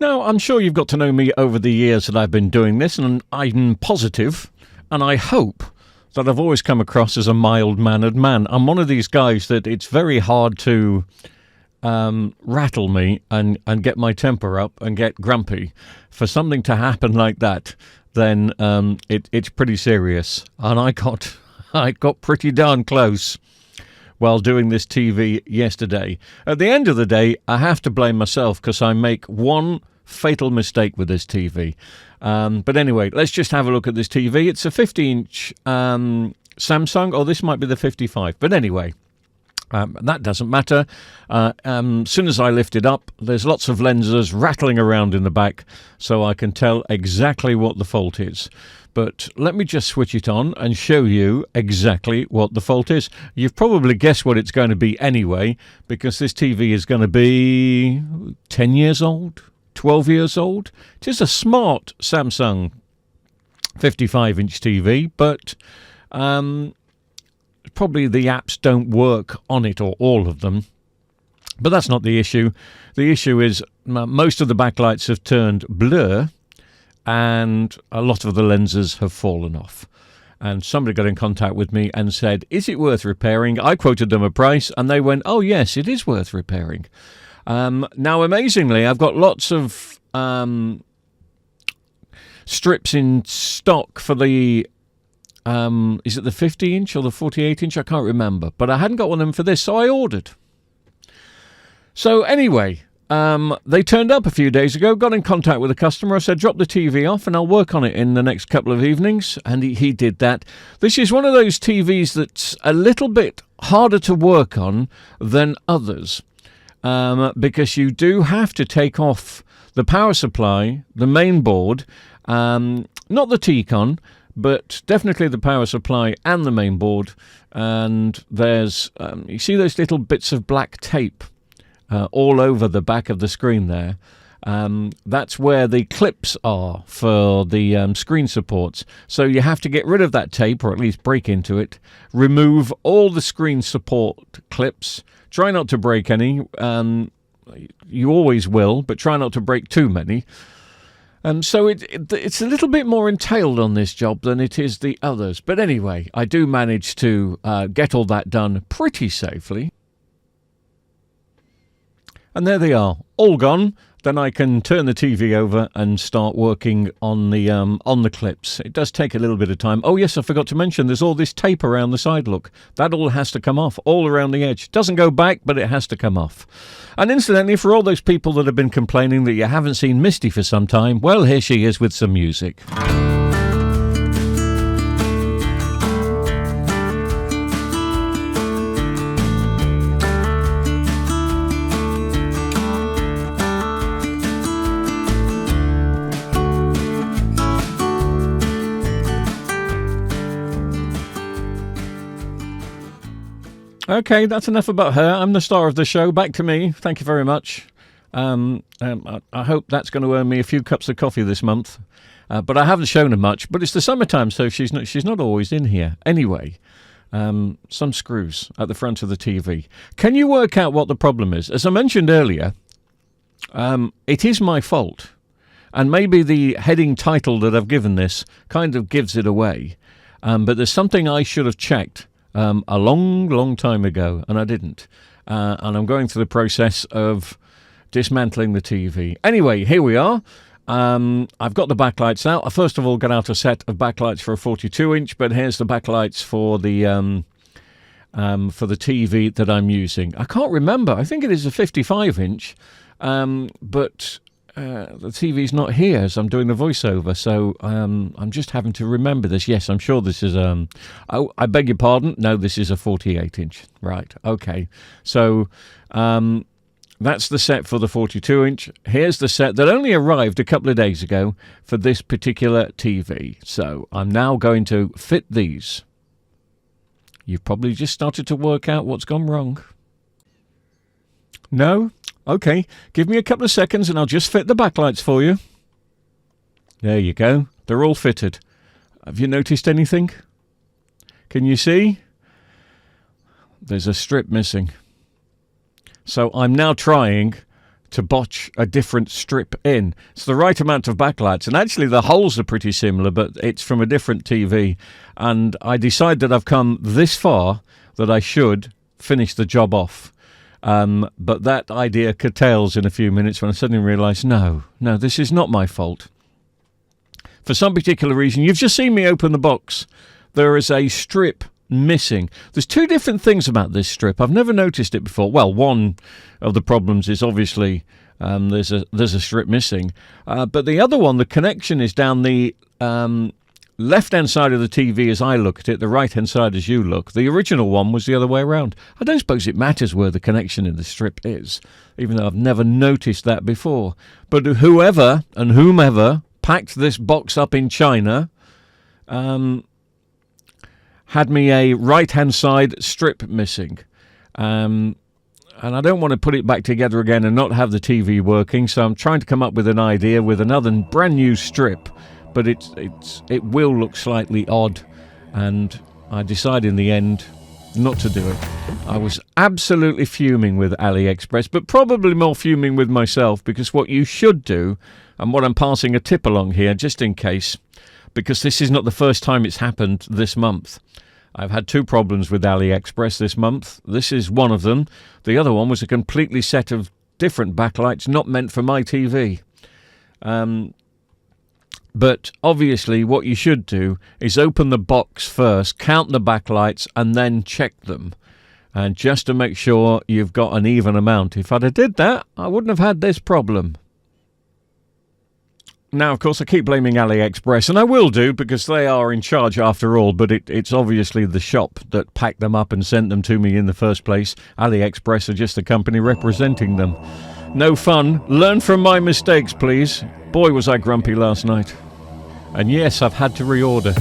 Now, I'm sure you've got to know me over the years that I've been doing this, and I'm positive, and I hope that I've always come across as a mild-mannered man. I'm one of these guys that it's very hard to rattle me and get my temper up and get grumpy. For something to happen like that, then it's pretty serious. And I got pretty darn close while doing this TV yesterday. At the end of the day, I have to blame myself because I make one fatal mistake with this TV. But anyway, let's just have a look at this TV. It's a 50-inch Samsung, or this might be the 55. But anyway, that doesn't matter. Soon as I lift it up, there's lots of lenses rattling around in the back, so I can tell exactly what the fault is. But let me just switch it on and show you exactly what the fault is. You've probably guessed what it's going to be anyway, because this TV is going to be 10 years old, 12 years old. It is a smart Samsung 55-inch TV, but probably the apps don't work on it, or all of them. But that's not the issue. The issue is most of the backlights have turned blur, and a lot of the lenses have fallen off. And somebody got in contact with me and said, is it worth repairing? I quoted them a price, and they went, oh yes, it is worth repairing. Now, amazingly, I've got lots of strips in stock for the is it the 50-inch or the 48-inch? I can't remember. But I hadn't got one of them for this, so I ordered. So anyway, they turned up a few days ago, got in contact with the customer. I said, drop the TV off and I'll work on it in the next couple of evenings. And he did that. This is one of those TVs that's a little bit harder to work on than others, because you do have to take off the power supply, the main board, not the T-Con, but definitely the power supply and the main board. And there's, you see those little bits of black tape all over the back of the screen there. That's where the clips are for the screen supports. So you have to get rid of that tape, or at least break into it, remove all the screen support clips, try not to break any. You always will, but try not to break too many. So it's a little bit more entailed on this job than it is the others. But anyway, I do manage to get all that done pretty safely. And there they are, all gone. Then I can turn the TV over and start working on the clips. It does take a little bit of time. Oh yes, I forgot to mention there's all this tape around the side, look. That all has to come off, all around the edge. Doesn't go back, but it has to come off. And incidentally, for all those people that have been complaining that you haven't seen Misty for some time, well, here she is with some music. Okay, that's enough about her. I'm the star of the show. Back to me. Thank you very much. I hope that's going to earn me a few cups of coffee this month. But I haven't shown her much. But it's the summertime, so she's not always in here. Anyway, some screws at the front of the TV. Can you work out what the problem is? As I mentioned earlier, it is my fault. And maybe the heading title that I've given this kind of gives it away. But there's something I should have checked a long time ago, and I didn't. And I'm going through the process of dismantling the TV. Anyway, here we are. I've got the backlights out. I first of all got out a set of backlights for a 42-inch, but here's the backlights for the TV that I'm using. I can't remember. I think it is a 55-inch, but the TV's not here as I'm doing the voiceover, so I'm just having to remember this. Yes, I'm sure this is oh, I beg your pardon. No, this is a 48-inch. Right. Okay. So that's the set for the 42-inch. Here's the set that only arrived a couple of days ago for this particular TV. So I'm now going to fit these. You've probably just started to work out what's gone wrong. No? Okay, give me a couple of seconds and I'll just fit the backlights for you. There you go. They're all fitted. Have you noticed anything? Can you see? There's a strip missing. So I'm now trying to botch a different strip in. It's the right amount of backlights, and actually the holes are pretty similar, but it's from a different TV. And I decide that I've come this far that I should finish the job off. But that idea curtails in a few minutes when I suddenly realise, no, this is not my fault. For some particular reason, you've just seen me open the box. There is a strip missing. There's two different things about this strip. I've never noticed it before. Well, one of the problems is obviously there's a strip missing. But the other one, the connection is down the left-hand side of the TV as I look at it, the right-hand side as you look. The original one was the other way around. I don't suppose it matters where the connection in the strip is, even though I've never noticed that before. But whoever and whomever packed this box up in China had me a right-hand side strip missing. And I don't want to put it back together again and not have the TV working, so I'm trying to come up with an idea with another brand new strip, but it will look slightly odd, and I decide in the end not to do it. I was absolutely fuming with AliExpress, but probably more fuming with myself, because what you should do, and what I'm passing a tip along here just in case, because this is not the first time it's happened this month. I've had two problems with AliExpress this month. This is one of them. The other one was a completely set of different backlights not meant for my TV. But obviously what you should do is open the box first, count the backlights, and then check them. And just to make sure you've got an even amount. If I'd have did that, I wouldn't have had this problem. Now, of course, I keep blaming AliExpress, and I will do, because they are in charge after all, but it's obviously the shop that packed them up and sent them to me in the first place. AliExpress are just the company representing them. No fun. Learn from my mistakes, please. Boy, was I grumpy last night. And yes, I've had to reorder.